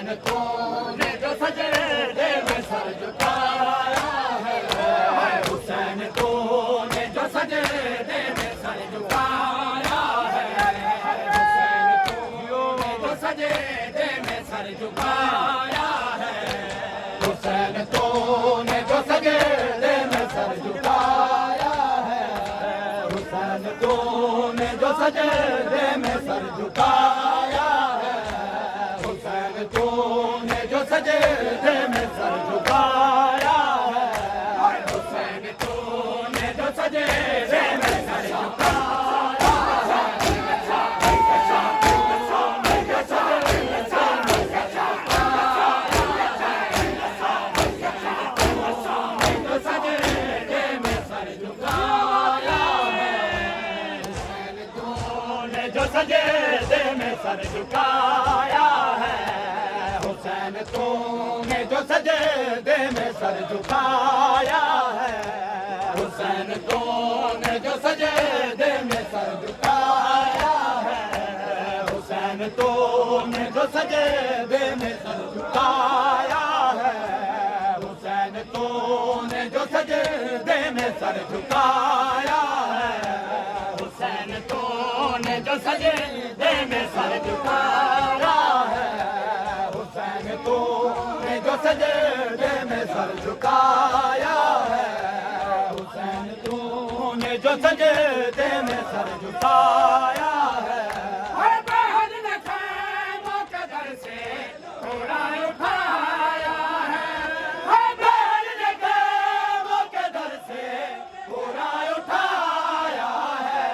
हुसैन तूने जो सजदे में सर झुकाया है, हुसैन तूने जो सजदे में सर झुकाया है, हुसैन तूने जो सजदे में सर झुकाया है, हुसैन तूने जो सजदे में सर झुकाया है, हुसैन तूने जो सजदे में सर झुकाया है, हुसैन तूने जो सजदे में सर झुकाया है, हुसैन तूने जो सजदे में सर झुकाया जो सजदे में सर झुकाया है, हुसैन तूने जो सजदे में सर झुकाया है, हुसैन तूने जो सजदे में सर झुकाया है, हुसैन तूने जो सजदे में सर झुकाया है, हुसैन तूने जो सजदे में सर झुकाया है, हुसैन तूने जो सजदे में सर झुकाया है, हुसैन तूने जो सजदे में सर झुकाया है, हुसैन तूने जो सजदे में सर झुकाया है, बहन ने खैमों के दर से थोड़ा उठाया है, बहन ने खैमों के दर से थोड़ा उठाया है,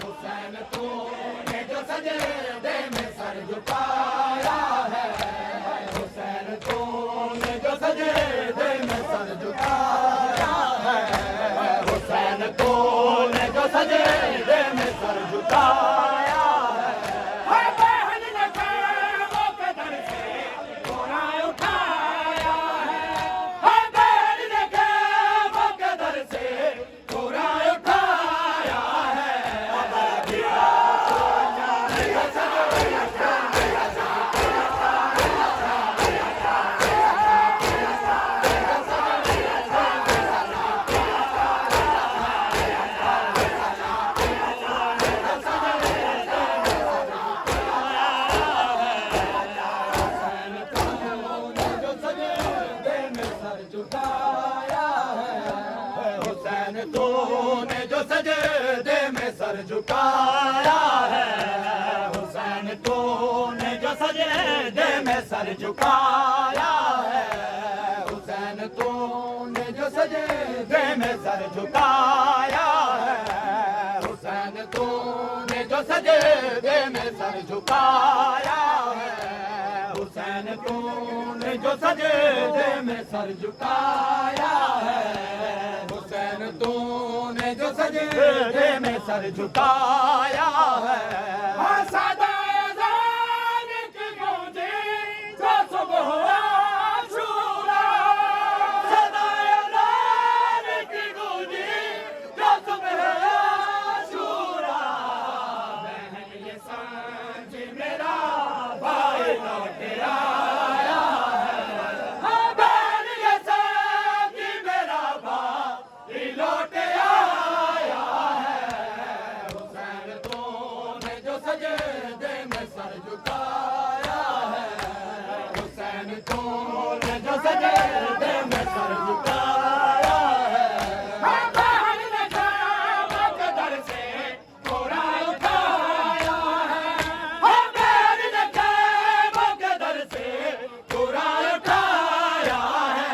हुसैन तूने जो सजदे में सर झुकाया है, हुसैन तूने जो सजदे में सर झुकाया है, हुसैन तूने जो सजदे में सर झुकाया है, बहन ने खैमों के दर से थोड़ा उठाया है, बहन ने खैमों के दर से थोड़ा उठाया हुसैन तूने जो सजदे में सर झुकाया है, हुसैन तूने जो सजदे में सर झुकाया है, हुसैन तूने जो सजदे में सर झुकाया है, हुसैन तूने जो सजदे में सर झुकाया है, हुसैन तूने जो सजदे में सर झुकाया है, हुसैन तूने जो सजदे में सर झुकाया है, सदाए अज़ान की गूंजे जो सुबह आशूरा, सदाए अज़ान की गूंजे जो सुबह आशूरा, बहन ये सांझ मेरा भाई लौट आया है, बहन ये सांझ मेरा भाई लौट आया है, हुसैन तूने जो सजदे में सर झुकाया है, हुसैन तूने जो सजदे में सर झुकाया है, बहन ने खैमों के दर से थोड़ा उठाया है, बहन ने खैमों के दर से थोड़ा उठाया है,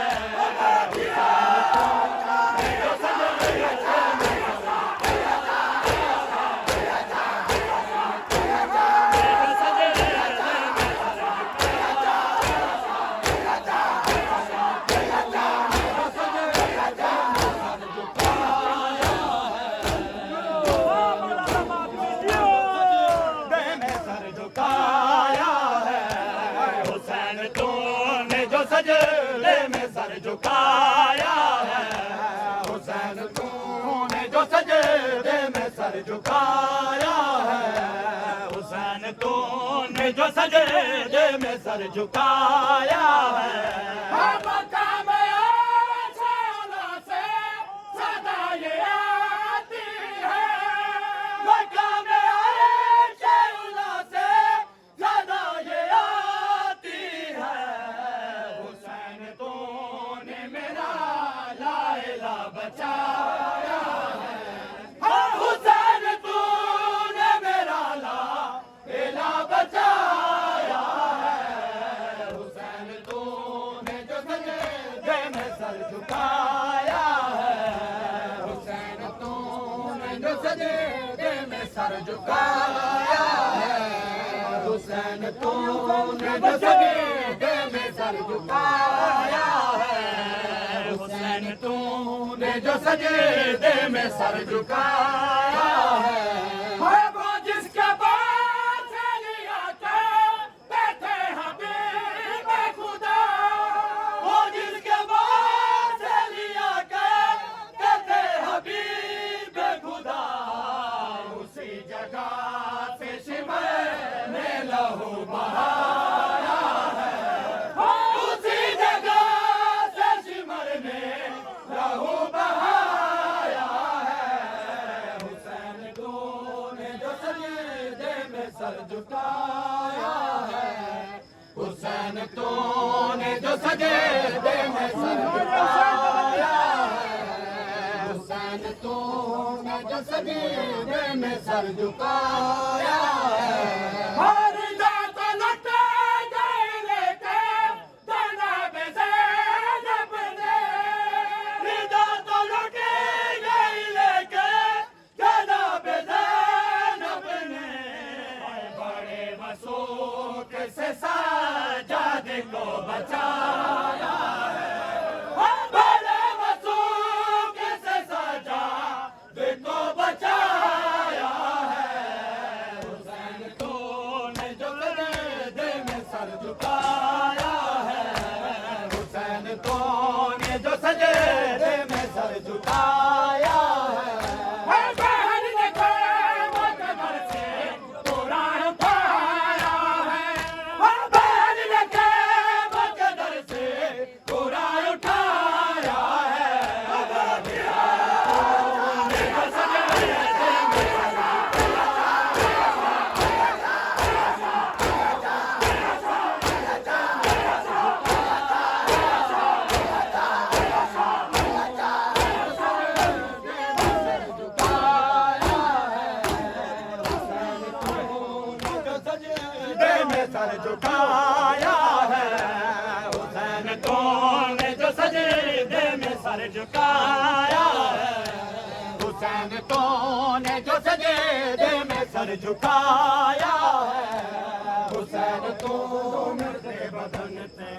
हुसैन तूने जो सजदे में सर झुकाया है, हुसैन तूने जो सजदे में सर झुकाया है, हुसैन तूने तूने जो सजदे में सर झुकाया है मकाम आला से सदा ये आती है मकाम आला से सदा ये आती है हुसैन तूने मेरा लाइला बचाया है हुसैन तूने मेरा लाइला बचाया है हुसैन तूने जो सजदे में सर झुकाया है हुसैन तूने जो सजदे में सर झुकाया है हुसैन तूने जो सजदे में सर झुकाया है हुसैन तूने जो सजदे में सर झुकाया है वो जिसके पास लिया के बैठे हबीब खुदा वो जिसके पास लिया के बैठे हबीब खुदा उसी जगह से शिमर ने लहू बहाया है उसी जगह से शिमर ने लहू बहाया है हुसैन तूने जो सजदे में सर झुकाया है हुसैन तूने जो सजदे में सर झुकाया है हुसैन तूने जो सजदे में सर झुकाया है हर जात लटे गए लेके जनाब ज़ैनब ने रिदा तो लुटे गई लेके जनाब ज़ैनब ने बड़े वसूक से सजाद को बचाया है बड़े वसूक से सजाद को बचाया है हुसैन तूने जो सजदे में सर झुकाया है हुसैन तूने जो सजदे में सर झुकाया है बहन ने क़यामत घर से कुरान उठाया है बहन ने क़यामत घर से कुरान उठाया है सजदे में सर झुकाया है हुसैन तूने जो सजदे में सर झुकाया है हुसैन तूने जो सजदे में सर झुकाया है हुसैन तूने बदन पे